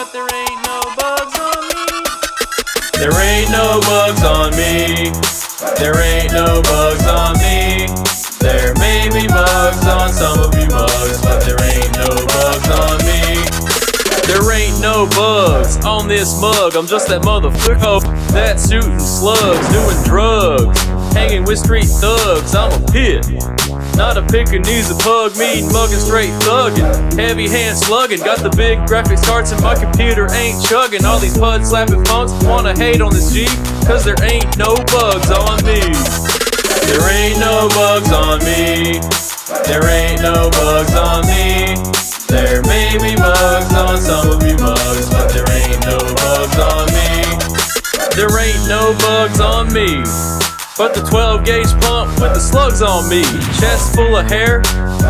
but there ain't no bugs on me. There ain't no bugs on me. There ain't no bugs on me. There may be bugs on some of you mugs, but there ain't no bugs on me. There ain't no bugs on this mug. I'm just that motherfucker that's shooting slugs, doing drugs, hanging with street thugs. I'm a pit, not a Pekingese, a pug, mean mugging, straight thugging, heavy hand slugging. Got the big graphics cards and my computer ain't chugging. All these pud slapping phones wanna hate on this Jeep, cause there ain't no bugs on me. There ain't no bugs on me. There ain't no bugs on me. There may be bugs on some of you mugs, but there ain't no bugs on me. There ain't no bugs on me, but the 12 gauge pump with the slugs on me. Chest full of hair,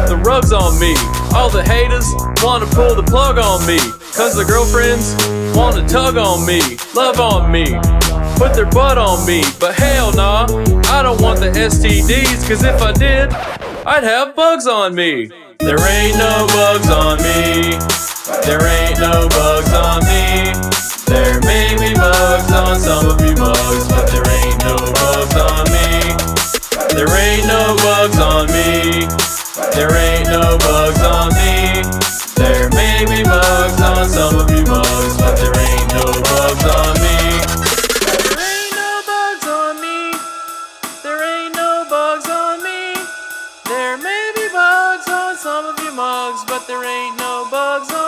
the rug's on me. All the haters wanna pull the plug on me, cause the girlfriends wanna tug on me, love on me, put their butt on me. But hell nah, I don't want the STDs, cause if I did, I'd have bugs on me. There ain't no bugs on me. There ain't no bugs on me. There may be bugs on some of you mugs, but there ain't no bugs on me. There ain't no bugs on me. There ain't no bugs on me. There may be bugs on some of you mugs, but there ain't no bugs on me. There ain't no bugs on me. There ain't no bugs on me. There may be bugs on some of your mugs, but there ain't no bugs on me.